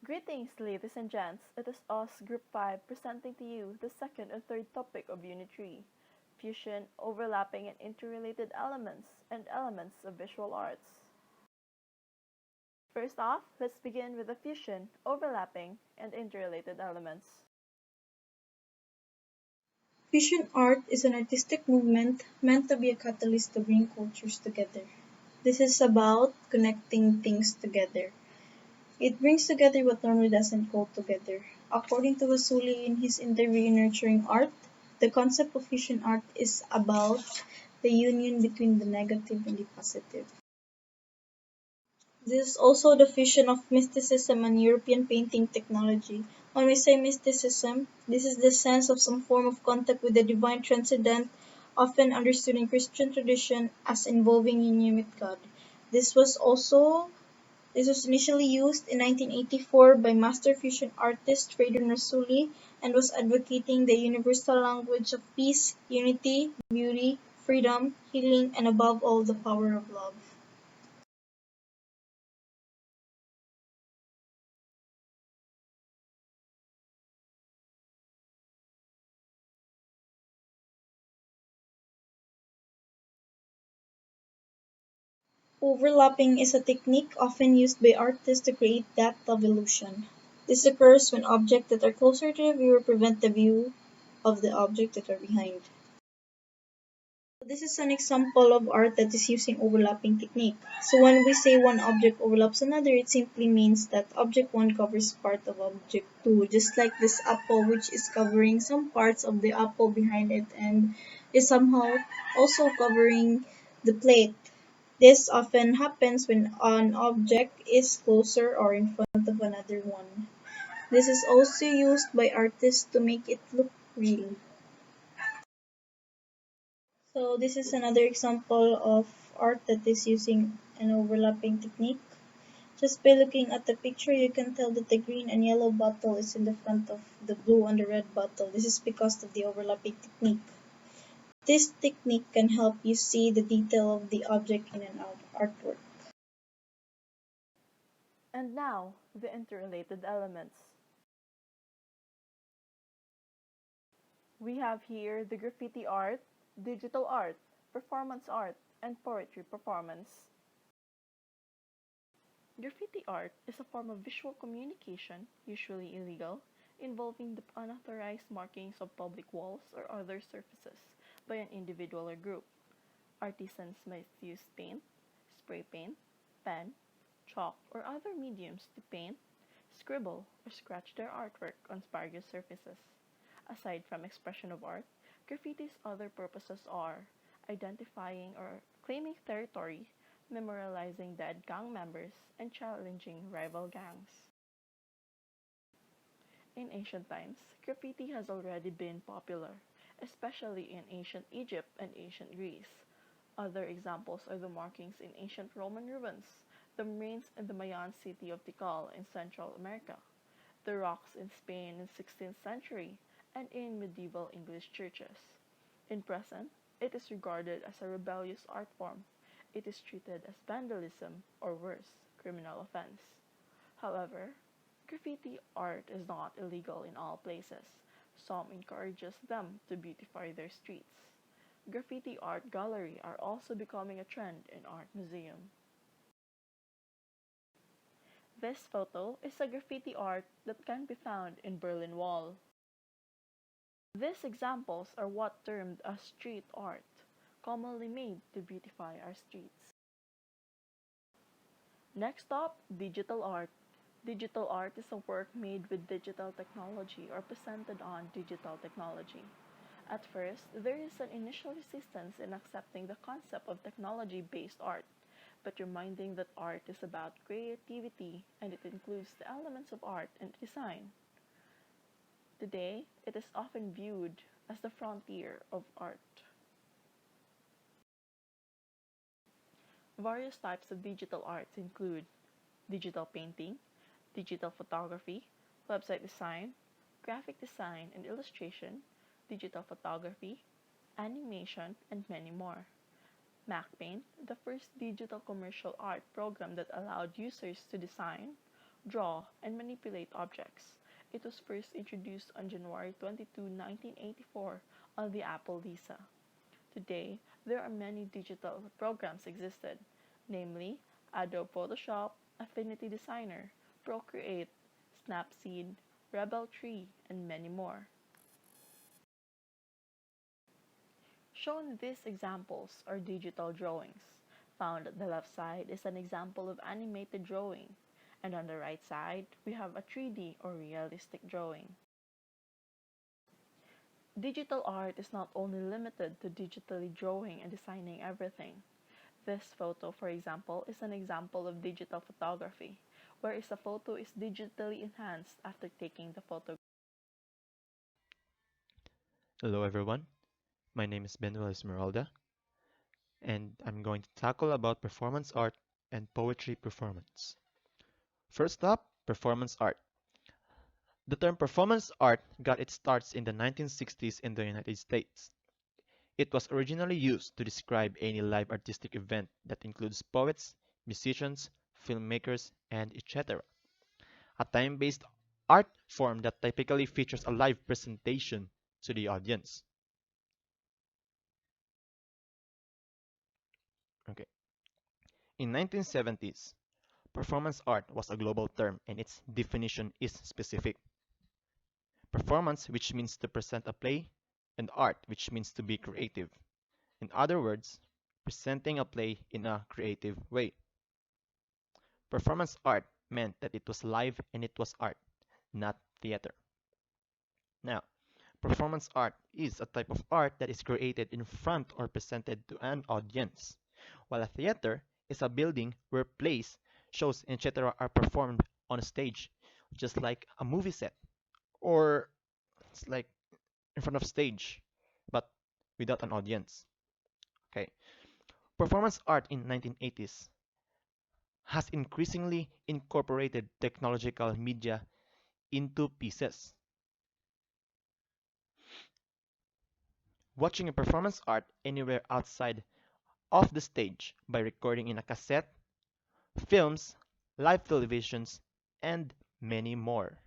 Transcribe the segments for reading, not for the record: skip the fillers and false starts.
Greetings, ladies and gents. It is us, Group 5, presenting to you the second and third topic of Unit 3, fusion, overlapping, and interrelated elements, and elements of visual arts. First off, let's begin with the fusion, overlapping, and interrelated elements. Fusion art is an artistic movement meant to be a catalyst to bring cultures together. This is about connecting things together. It brings together what normally doesn't go together. According to Vasuli in his interview in Nurturing Art, the concept of fusion art is about the union between the negative and the positive. This is also the fusion of mysticism and European painting technology. When we say mysticism, this is the sense of some form of contact with the divine transcendent, often understood in Christian tradition as involving union with God. This was also this was initially used in 1984 by master fusion artist Freydon Rasooli and was advocating the universal language of peace, unity, beauty, freedom, healing, and above all the power of love. Overlapping is a technique often used by artists to create depth of illusion. This occurs when objects that are closer to the viewer prevent the view of the objects that are behind. This is an example of art that is using overlapping technique. So when we say one object overlaps another, it simply means that object 1 covers part of object 2, just like this apple which is covering some parts of the apple behind it and is somehow also covering the plate. This often happens when an object is closer or in front of another one. This is also used by artists to make it look real. So this is another example of art that is using an overlapping technique. Just by looking at the picture, you can tell that the green and yellow bottle is in the front of the blue and the red bottle. This is because of the overlapping technique. This technique can help you see the detail of the object in an artwork. And now, the interrelated elements. We have here the graffiti art, digital art, performance art, and poetry performance. Graffiti art is a form of visual communication, usually illegal, involving the unauthorized markings of public walls or other surfaces by an individual or group. Artisans might use paint, spray paint, pen, chalk, or other mediums to paint, scribble, or scratch their artwork on various surfaces. Aside from expression of art, graffiti's other purposes are identifying or claiming territory, memorializing dead gang members, and challenging rival gangs. In ancient times, graffiti has already been popular, especially in ancient Egypt and ancient Greece. Other examples are the markings in ancient Roman ruins, the remains in the Mayan city of Tikal in Central America, the rocks in Spain in 16th century, and in medieval English churches. In present, it is regarded as a rebellious art form. It is treated as vandalism or worse, criminal offense. However, graffiti art is not illegal in all places. Some encourages them to beautify their streets. Graffiti art gallery are also becoming a trend in art museum. This photo is a graffiti art that can be found in Berlin Wall. These examples are what termed as street art, commonly made to beautify our streets. Next up, digital art. Digital art is a work made with digital technology or presented on digital technology. At first, there is an initial resistance in accepting the concept of technology-based art, but reminding that art is about creativity and it includes the elements of art and design. Today, it is often viewed as the frontier of art. Various types of digital arts include digital painting, digital photography, website design, graphic design and illustration, digital photography, animation, and many more. MacPaint, the first digital commercial art program that allowed users to design, draw, and manipulate objects. It was first introduced on January 22, 1984 on the Apple Lisa. Today, there are many digital programs existed, namely Adobe Photoshop, Affinity Designer, Procreate, Snapseed, Rebel Tree, and many more. Shown in these examples are digital drawings. Found at the left side is an example of animated drawing, and on the right side, we have a 3D or realistic drawing. Digital art is not only limited to digitally drawing and designing everything. This photo, for example, is an example of digital photography, whereas a photo is digitally enhanced after taking the photo. Hello everyone, my name is Benuel Esmeralda, and I'm going to tackle about performance art and poetry performance. First up, performance art. The term performance art got its starts in the 1960s in the United States. It was originally used to describe any live artistic event that includes poets, musicians, filmmakers, and etc. A time-based art form that typically features a live presentation to the audience. Okay. In 1970s, performance art was a global term and its definition is specific. Performance, which means to present a play, and art, which means to be creative. In other words, presenting a play in a creative way. Performance art meant that it was live and it was art, not theater. Now, performance art is a type of art that is created in front or presented to an audience, while a theater is a building where plays, shows, etc. are performed on a stage, just like a movie set, or it's like in front of stage, but without an audience. Okay. Performance art in 1980s has increasingly incorporated technological media into pieces. Watching a performance art anywhere outside of the stage by recording in a cassette, films, live televisions, and many more.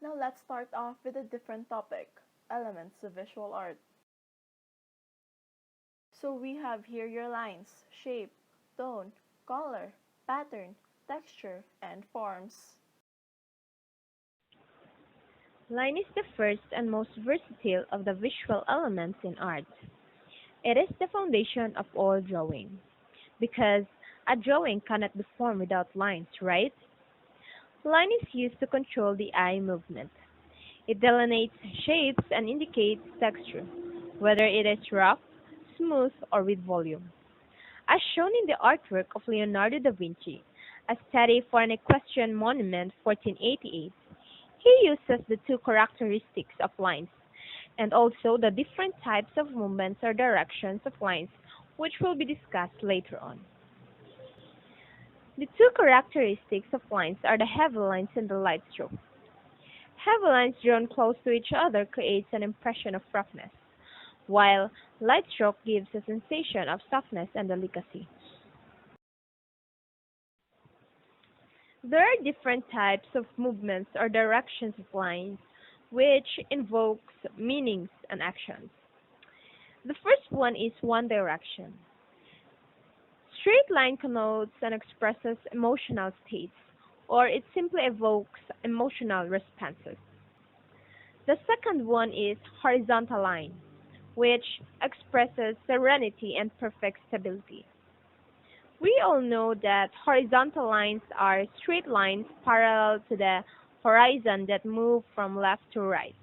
Now let's start off with a different topic, elements of visual art. So we have here your lines, shape, tone, color, pattern, texture, and forms. Line is the first and most versatile of the visual elements in art. It is the foundation of all drawing, because a drawing cannot be formed without lines, right? Line is used to control the eye movement. It delineates shapes and indicates texture, whether it is rough, smooth, or with volume. As shown in the artwork of Leonardo da Vinci, a study for an equestrian monument 1488, he uses the two characteristics of lines and also the different types of movements or directions of lines, which will be discussed later on. The two characteristics of lines are the heavy lines and the light stroke. Heavy lines drawn close to each other creates an impression of roughness, while light stroke gives a sensation of softness and delicacy. There are different types of movements or directions of lines, which invokes meanings and actions. The first one is one direction. Straight line connotes and expresses emotional states, or it simply evokes emotional responses. The second one is horizontal line, which expresses serenity and perfect stability. We all know that horizontal lines are straight lines parallel to the horizon that move from left to right.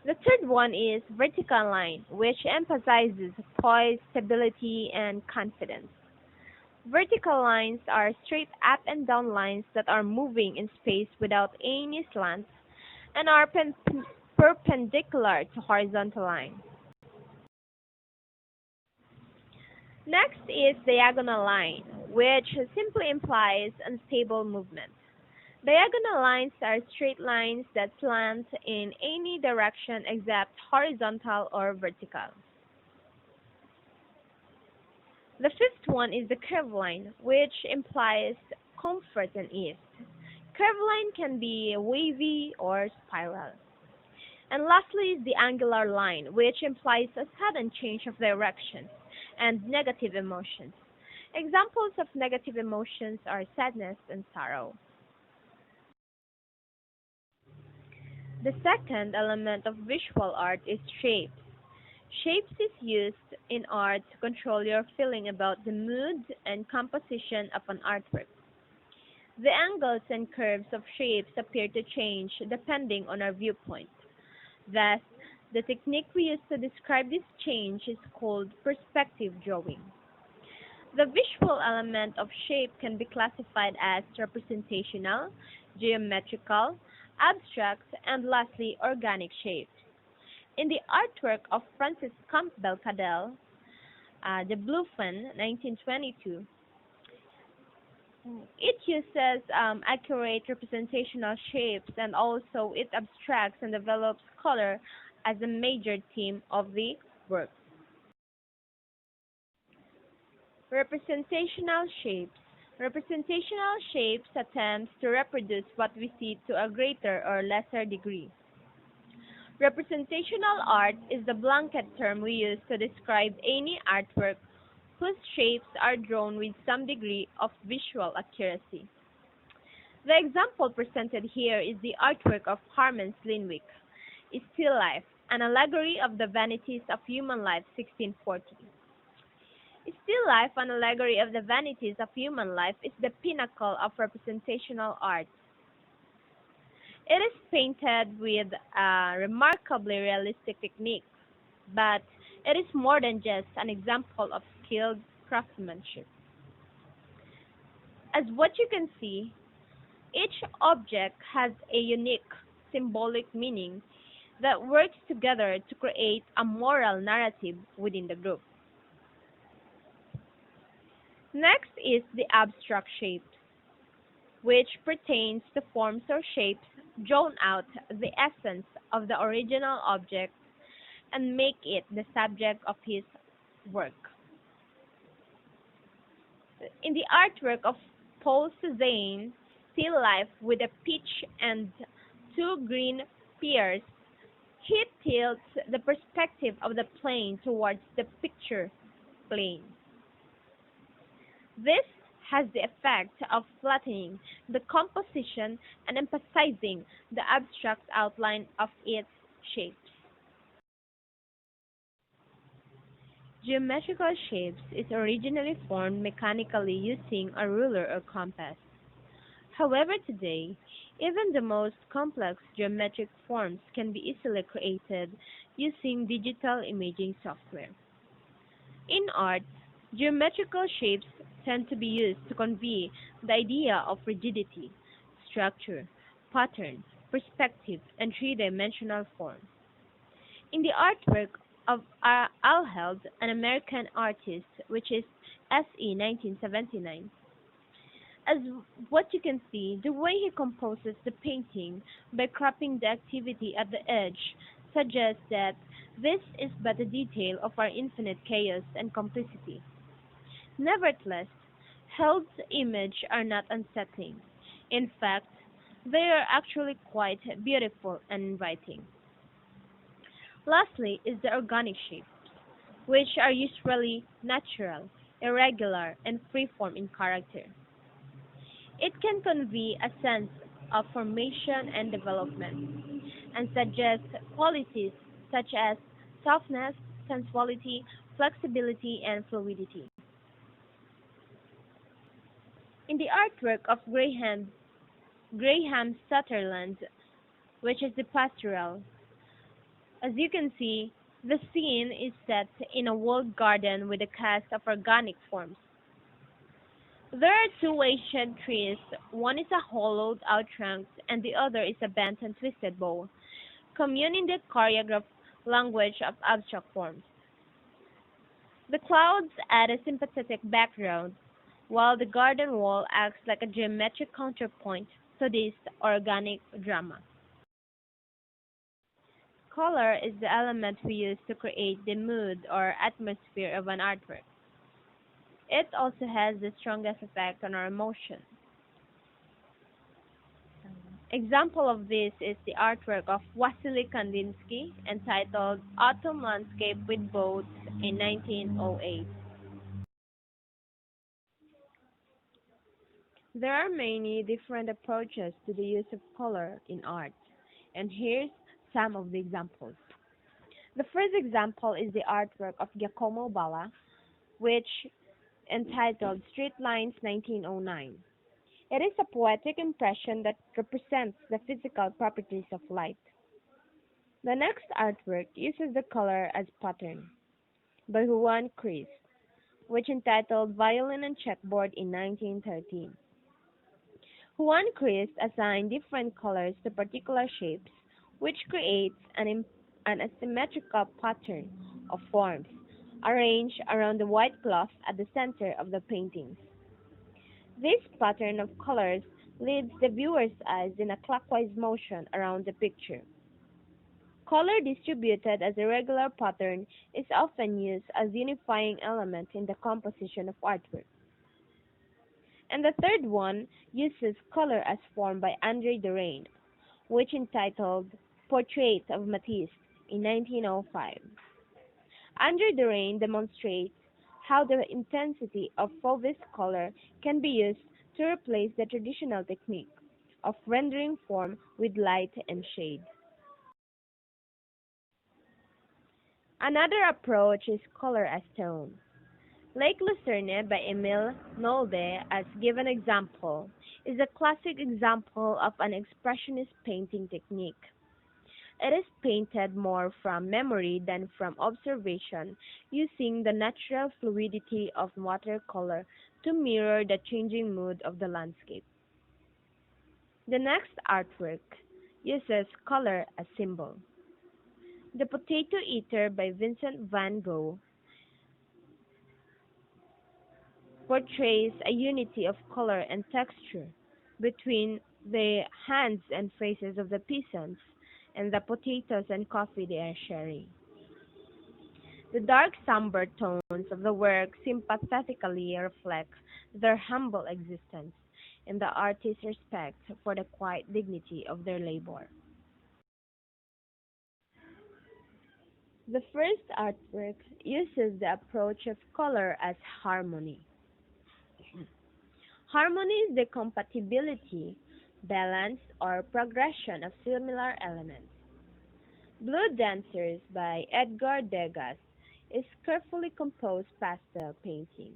The third one is vertical line, which emphasizes poise, stability, and confidence. Vertical lines are straight up and down lines that are moving in space without any slant and are perpendicular to horizontal lines. Next is diagonal line, which simply implies unstable movement. Diagonal lines are straight lines that slant in any direction except horizontal or vertical. The fifth one is the curved line, which implies comfort and ease. Curved line can be wavy or spiral. And lastly is the angular line, which implies a sudden change of direction and negative emotions. Examples of negative emotions are sadness and sorrow. The second element of visual art is shapes. Shapes is used in art to control your feeling about the mood and composition of an artwork. The angles and curves of shapes appear to change depending on our viewpoint. Thus, the technique we use to describe this change is called perspective drawing. The visual element of shape can be classified as representational, geometrical, abstract, and lastly, organic shapes. In the artwork of Francis Campbell Cadell, The Bluefin, 1922, it uses accurate representational shapes and also it abstracts and develops color as a major theme of the work. Representational shapes. Representational shapes attempts to reproduce what we see to a greater or lesser degree. Representational art is the blanket term we use to describe any artwork whose shapes are drawn with some degree of visual accuracy. The example presented here is the artwork of Harman Slinwick, Still Life, an allegory of the vanities of human life, 1640. Still Life, an allegory of the vanities of human life, is the pinnacle of representational art. It is painted with a remarkably realistic technique, but it is more than just an example of skilled craftsmanship. As what you can see, each object has a unique symbolic meaning that works together to create a moral narrative within the group. Next is the abstract shapes, which pertains to forms or shapes drawn out the essence of the original object and make it the subject of his work. In the artwork of Paul Cézanne, Still Life with a peach and two green pears, he tilts the perspective of the plane towards the picture plane. This has the effect of flattening the composition and emphasizing the abstract outline of its shapes. Geometrical shapes is originally formed mechanically using a ruler or compass. However, today, even the most complex geometric forms can be easily created using digital imaging software. In art, geometrical shapes tend to be used to convey the idea of rigidity, structure, pattern, perspective, and three-dimensional form. In the artwork of Alheld, an American artist, which is SE 1979, as what you can see, the way he composes the painting by cropping the activity at the edge suggests that this is but a detail of our infinite chaos and complicity. Nevertheless, Held's images are not unsettling. In fact, they are actually quite beautiful and inviting. Lastly is the organic shapes, which are usually natural, irregular, and freeform in character. It can convey a sense of formation and development, and suggest qualities such as softness, sensuality, flexibility, and fluidity. In the artwork of Graham Sutherland, which is the pastoral, as you can see, the scene is set in a walled garden with a cast of organic forms. There are two ancient trees, one is a hollowed out trunk and the other is a bent and twisted bough, commune in the choreographed language of abstract forms. The clouds add a sympathetic background, while the garden wall acts like a geometric counterpoint to this organic drama. Color is the element we use to create the mood or atmosphere of an artwork. It also has the strongest effect on our emotion. Example of this is the artwork of Wassily Kandinsky entitled Autumn Landscape with Boats in 1908. There are many different approaches to the use of color in art, and here's some of the examples. The first example is the artwork of Giacomo Balla, which entitled Street Lines 1909. It is a poetic impression that represents the physical properties of light. The next artwork uses the color as pattern by Juan Cris, which entitled Violin and Checkboard in 1913. Juan Cris assigned different colors to particular shapes, which creates an asymmetrical pattern of forms arranged around the white cloth at the center of the paintings. This pattern of colors leads the viewer's eyes in a clockwise motion around the picture. Color distributed as a regular pattern is often used as unifying element in the composition of artwork. And the third one uses color as form by André Derain, which entitled Portrait of Matisse in 1905. André Derain demonstrates how the intensity of Fauvis's color can be used to replace the traditional technique of rendering form with light and shade. Another approach is color as tone. Lake Lucerne by Emile Nolde, as given example, is a classic example of an expressionist painting technique. It is painted more from memory than from observation, using the natural fluidity of watercolor to mirror the changing mood of the landscape. The next artwork uses color as symbol. The Potato Eater by Vincent van Gogh portrays a unity of color and texture between the hands and faces of the peasants and the potatoes and coffee they are sharing. The dark somber tones of the work sympathetically reflect their humble existence and the artist's respect for the quiet dignity of their labor. The first artwork uses the approach of color as harmony. Harmony is the compatibility, balance, or progression of similar elements. Blue Dancers by Edgar Degas is carefully composed pastel painting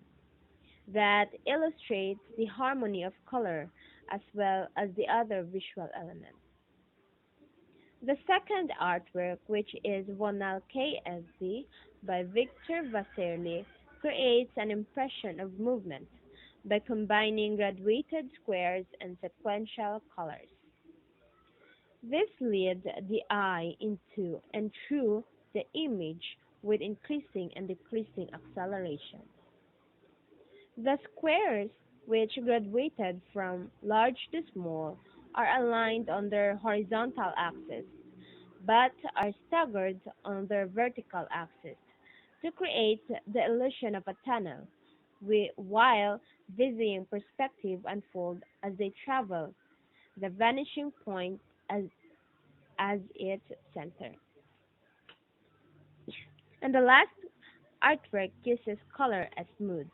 that illustrates the harmony of color as well as the other visual elements. The second artwork, which is Vonal KSZ by Victor Vasarely, creates an impression of movement by combining graduated squares and sequential colors. This leads the eye into and through the image with increasing and decreasing acceleration. The squares, which graduated from large to small, are aligned on their horizontal axis, but are staggered on their vertical axis to create the illusion of a tunnel, while dizzying perspective unfold as they travel, the vanishing point as its center. And the last artwork uses color as mood,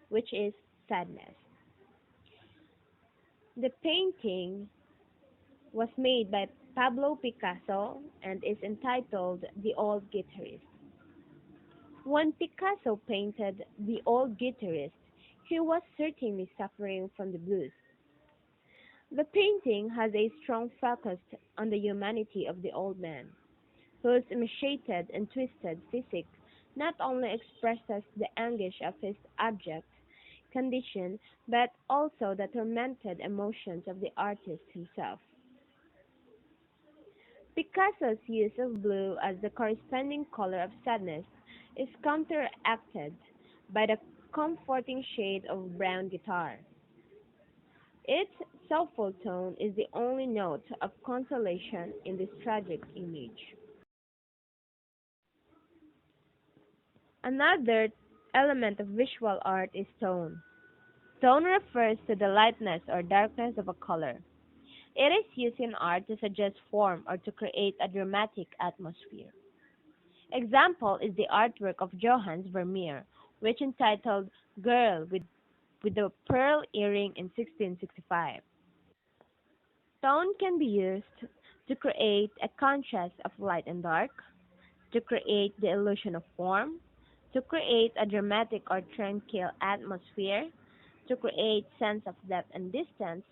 which is sadness. The painting was made by Pablo Picasso and is entitled The Old Guitarist. When Picasso painted The Old Guitarist, he was certainly suffering from the blues. The painting has a strong focus on the humanity of the old man, whose emaciated and twisted physique not only expresses the anguish of his abject condition, but also the tormented emotions of the artist himself. Picasso's use of blue as the corresponding color of sadness is counteracted by the comforting shade of brown guitar. Its soulful tone is the only note of consolation in this tragic image. Another element of visual art is tone. Tone refers to the lightness or darkness of a color. It is used in art to suggest form or to create a dramatic atmosphere. Example is the artwork of Johannes Vermeer, which entitled Girl with the Pearl Earring in 1665. Tone can be used to create a contrast of light and dark, to create the illusion of form, to create a dramatic or tranquil atmosphere, to create sense of depth and distance,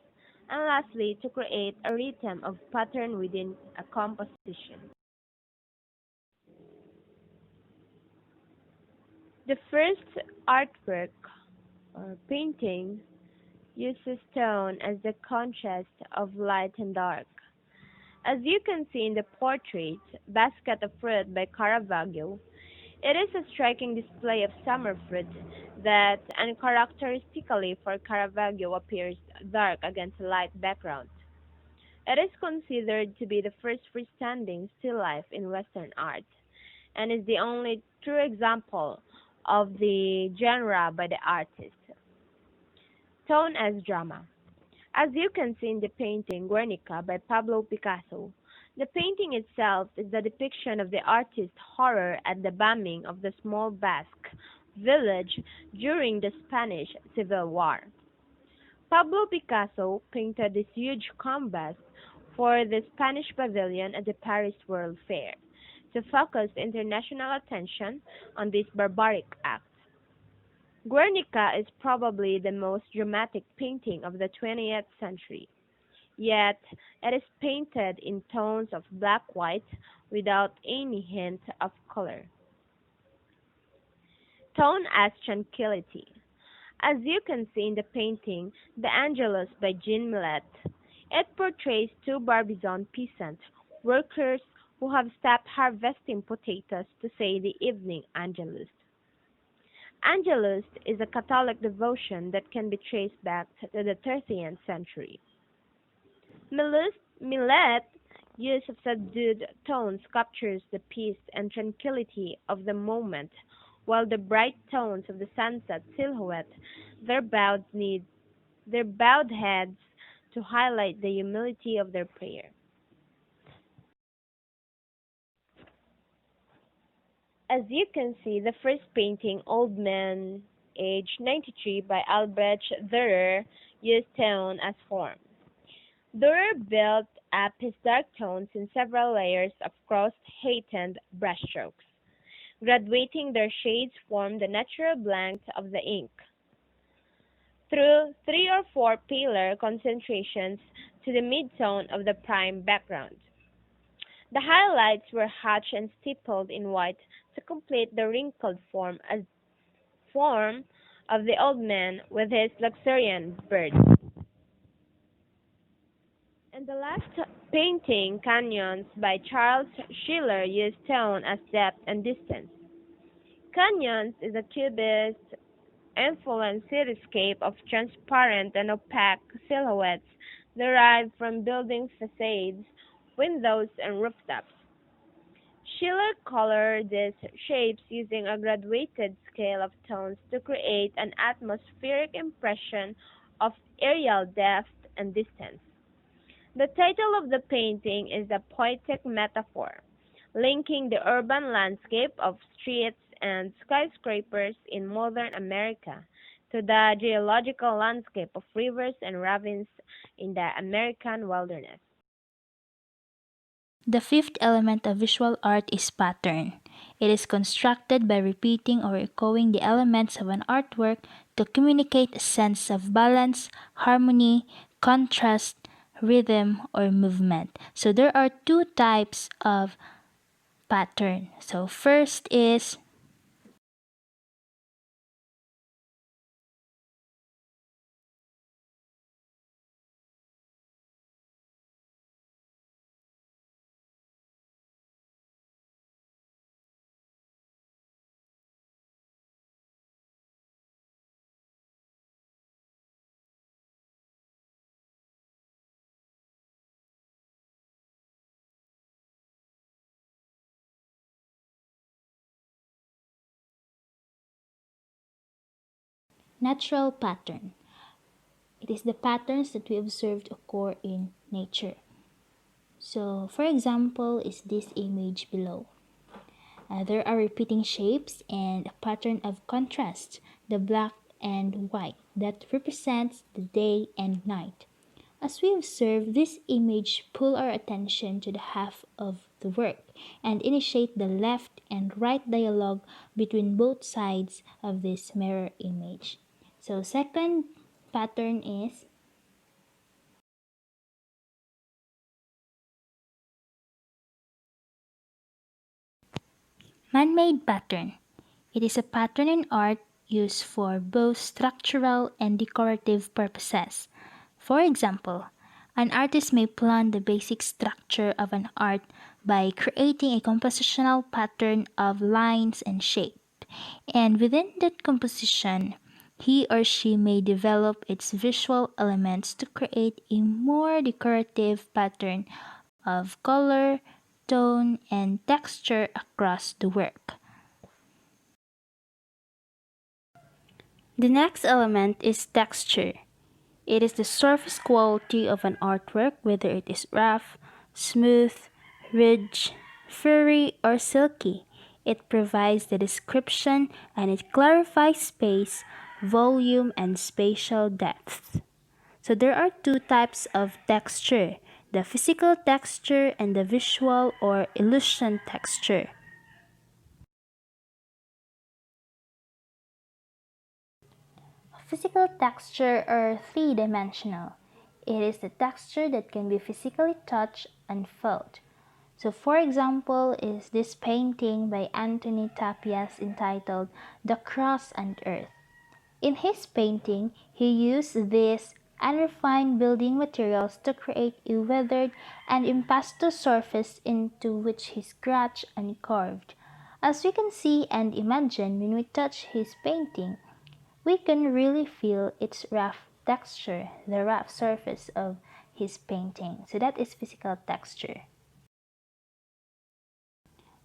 and lastly, to create a rhythm of pattern within a composition. The first artwork or painting uses tone as the contrast of light and dark. As you can see in the portrait Basket of Fruit by Caravaggio, it is a striking display of summer fruit that uncharacteristically for Caravaggio appears dark against a light background. It is considered to be the first freestanding still life in Western art, and is the only true example of the genre by the artist. Tone as drama. As you can see in the painting Guernica by Pablo Picasso, the painting itself is the depiction of the artist's horror at the bombing of the small Basque village during the Spanish Civil War. Pablo Picasso painted this huge canvas for the Spanish pavilion at the Paris World Fair to focus international attention on this barbaric act. Guernica is probably the most dramatic painting of the 20th century, yet it is painted in tones of black-white without any hint of color. Tone as tranquility. As you can see in the painting The Angelus by Jean Millet, it portrays two Barbizon peasant workers who have stopped harvesting potatoes to say the evening Angelus. Angelus is a Catholic devotion that can be traced back to the 13th century. Millet's use of subdued tones captures the peace and tranquility of the moment, while the bright tones of the sunset silhouette their their bowed heads to highlight the humility of their prayer. As you can see, the first painting, Old Man, age 93, by Albrecht Dürer, use tone as form. Durer built up his dark tones in several layers of cross-heightened brushstrokes. Graduating their shades form the natural blanks of the ink, through three or four paler concentrations to the mid-tone of the prime background. The highlights were hatched and stippled in white to complete the wrinkled form of the old man with his luxuriant beard. And the last painting, Canyons by Charles Schiller, used tone as depth and distance. Canyons is a cubist influenced cityscape of transparent and opaque silhouettes derived from building facades, windows, and rooftops. Schiller colored these shapes using a graduated scale of tones to create an atmospheric impression of aerial depth and distance. The title of the painting is a poetic metaphor, linking the urban landscape of streets and skyscrapers in modern America to the geological landscape of rivers and ravines in the American wilderness. The fifth element of visual art is pattern. It is constructed by repeating or echoing the elements of an artwork to communicate a sense of balance, harmony, contrast, rhythm, or movement. So there are two types of pattern. So first is natural pattern. It is the patterns that we observed occur in nature. So, for example, is this image below. There are repeating shapes and a pattern of contrast, the black and white, that represents the day and night. As we observe, this image pull our attention to the half of the work and initiate the left and right dialogue between both sides of this mirror image. So second pattern is man-made pattern. It is a pattern in art used for both structural and decorative purposes. For example, an artist may plan the basic structure of an art by creating a compositional pattern of lines and shape, and within that composition, he or she may develop its visual elements to create a more decorative pattern of color, tone, and texture across the work. The next element is texture. It is the surface quality of an artwork, whether it is rough, smooth, ridged, furry, or silky. It provides the description and it clarifies space, volume, and spatial depth. So there are two types of texture, the physical texture and the visual or illusion texture. Physical texture are three-dimensional. It is the texture that can be physically touched and felt. So for example is this painting by Anthony Tapias entitled The Cross and Earth. In his painting, he used these unrefined building materials to create a weathered and impasto surface into which he scratched and carved. As we can see and imagine when we touch his painting, we can really feel its rough texture, the rough surface of his painting. So that is physical texture.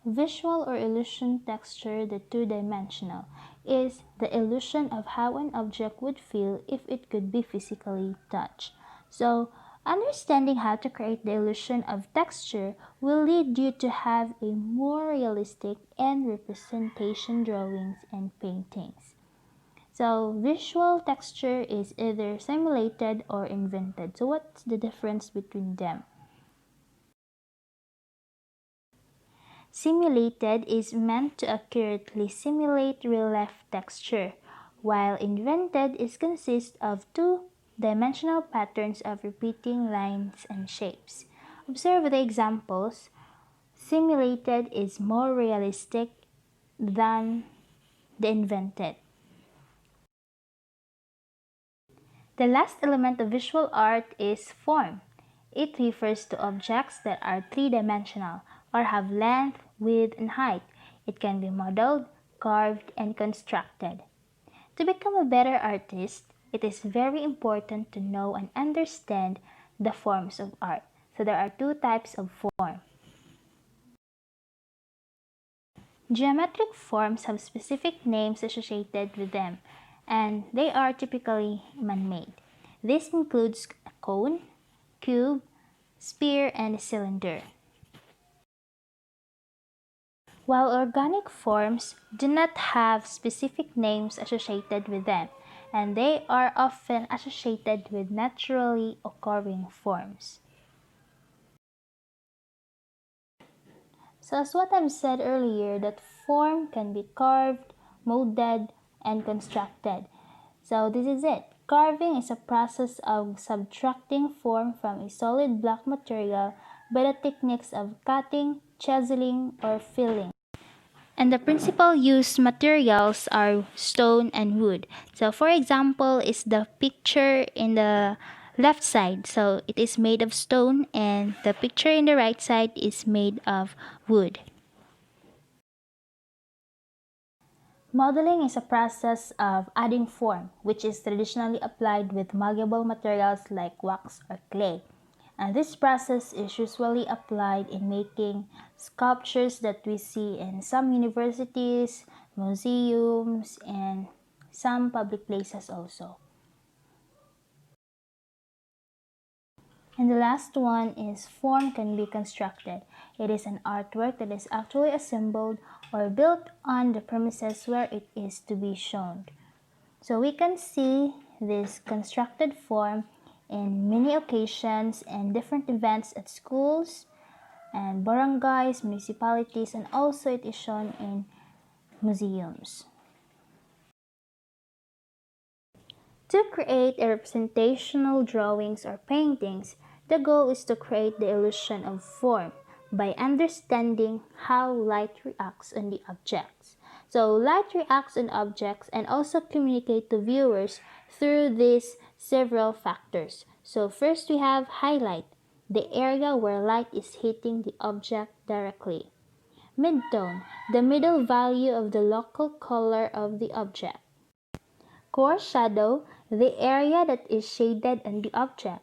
Visual or illusion texture, the two-dimensional, is the illusion of how an object would feel if it could be physically touched. So, understanding how to create the illusion of texture will lead you to have a more realistic and representation drawings and paintings. So visual texture is either simulated or invented. So what's the difference between them? Simulated is meant to accurately simulate real-life texture, while invented is consists of two-dimensional patterns of repeating lines and shapes. Observe the examples. Simulated is more realistic than the invented. The last element of visual art is form. It refers to objects that are three-dimensional or have length, width, and height. It can be modeled, carved, and constructed. To become a better artist, it is very important to know and understand the forms of art. So there are two types of form. Geometric forms have specific names associated with them, and they are typically man-made. This includes a cone, cube, sphere, and cylinder. While organic forms do not have specific names associated with them, and they are often associated with naturally occurring forms. So as what I've said earlier, that form can be carved, molded, and constructed. So this is it. Carving is a process of subtracting form from a solid block material by the techniques of cutting, chiseling, or filling. And the principal used materials are stone and wood. So for example is the picture in the left side. So it is made of stone and the picture in the right side is made of wood. Modeling is a process of adding form, which is traditionally applied with malleable materials like wax or clay. And this process is usually applied in making sculptures that we see in some universities, museums, and some public places also. And the last one is form can be constructed. It is an artwork that is actually assembled or built on the premises where it is to be shown. So we can see this constructed form in many occasions and different events at schools and barangays, municipalities, and also it is shown in museums. To create a representational drawings or paintings, the goal is to create the illusion of form by understanding how light reacts on the objects. So light reacts on objects and also communicate to viewers through these several factors. So first we have highlight, the area where light is hitting the object directly. Midtone, the middle value of the local color of the object. Core shadow, the area that is shaded on the object.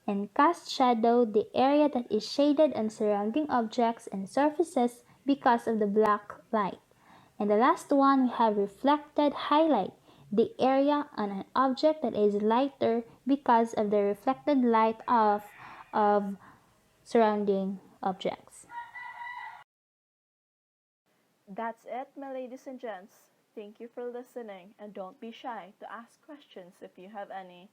And cast shadow, the area that is shaded on surrounding objects and surfaces because of the black light. And the last one, we have reflected highlight, the area on an object that is lighter because of the reflected light of surrounding objects. That's it, my ladies and gents. Thank you for listening, and don't be shy to ask questions if you have any.